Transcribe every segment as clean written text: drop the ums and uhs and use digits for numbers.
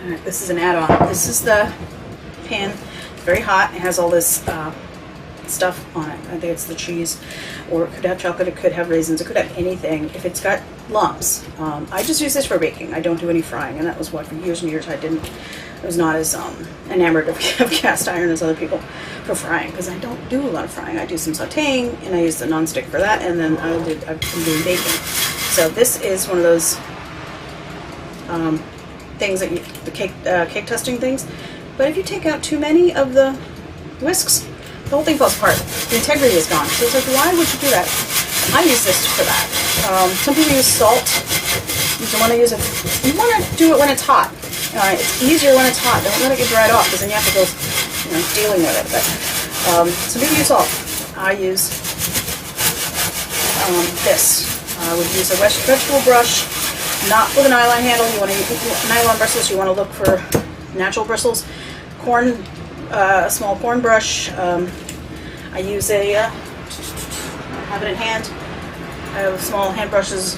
Alright, this is an add-on. This is the pan. It's very hot. It has all this stuff on it. I think it's the cheese, or it could have chocolate, it could have raisins, it could have anything. If it's got lumps, I just use this for baking. I don't do any frying, and that was what, for years and years I was not as enamored of cast iron as other people for frying, because I don't do a lot of frying. I do some sauteing, and I use the nonstick for that, and then I've been doing baking. So this is one of those things that the cake testing things. But if you take out too many of the whisks, the whole thing falls apart. The integrity is gone. So it's like, why would you do that? I use this for that. Some people use salt. You want to use it. You want to do it when it's hot. It's easier when it's hot. Don't let it get dried off, because then you have to go, dealing with it. But some people use salt. I use this. I would use a vegetable brush, not with a nylon handle. You want to use nylon bristles. You want to look for natural bristles. A small corn brush. I use I have it in hand. I have small hand brushes.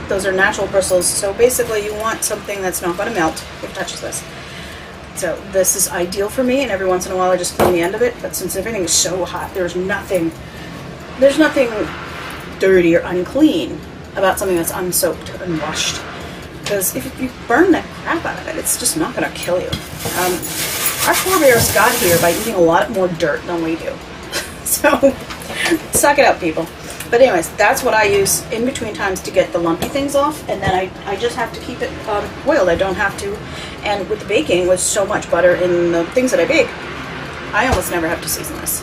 Those are natural bristles. So basically you want something that's not going to melt if it touches this. So this is ideal for me, and every once in a while I just clean the end of it. But since everything is so hot, there's nothing dirty or unclean about something that's unsoaked and washed. Because if you burn the crap out of it, it's just not going to kill you. Our forebears got here by eating a lot more dirt than we do. So, suck it up, people. But anyways, that's what I use in between times to get the lumpy things off, and then I just have to keep it oiled. I don't have to. And with the baking, with so much butter in the things that I bake, I almost never have to season this.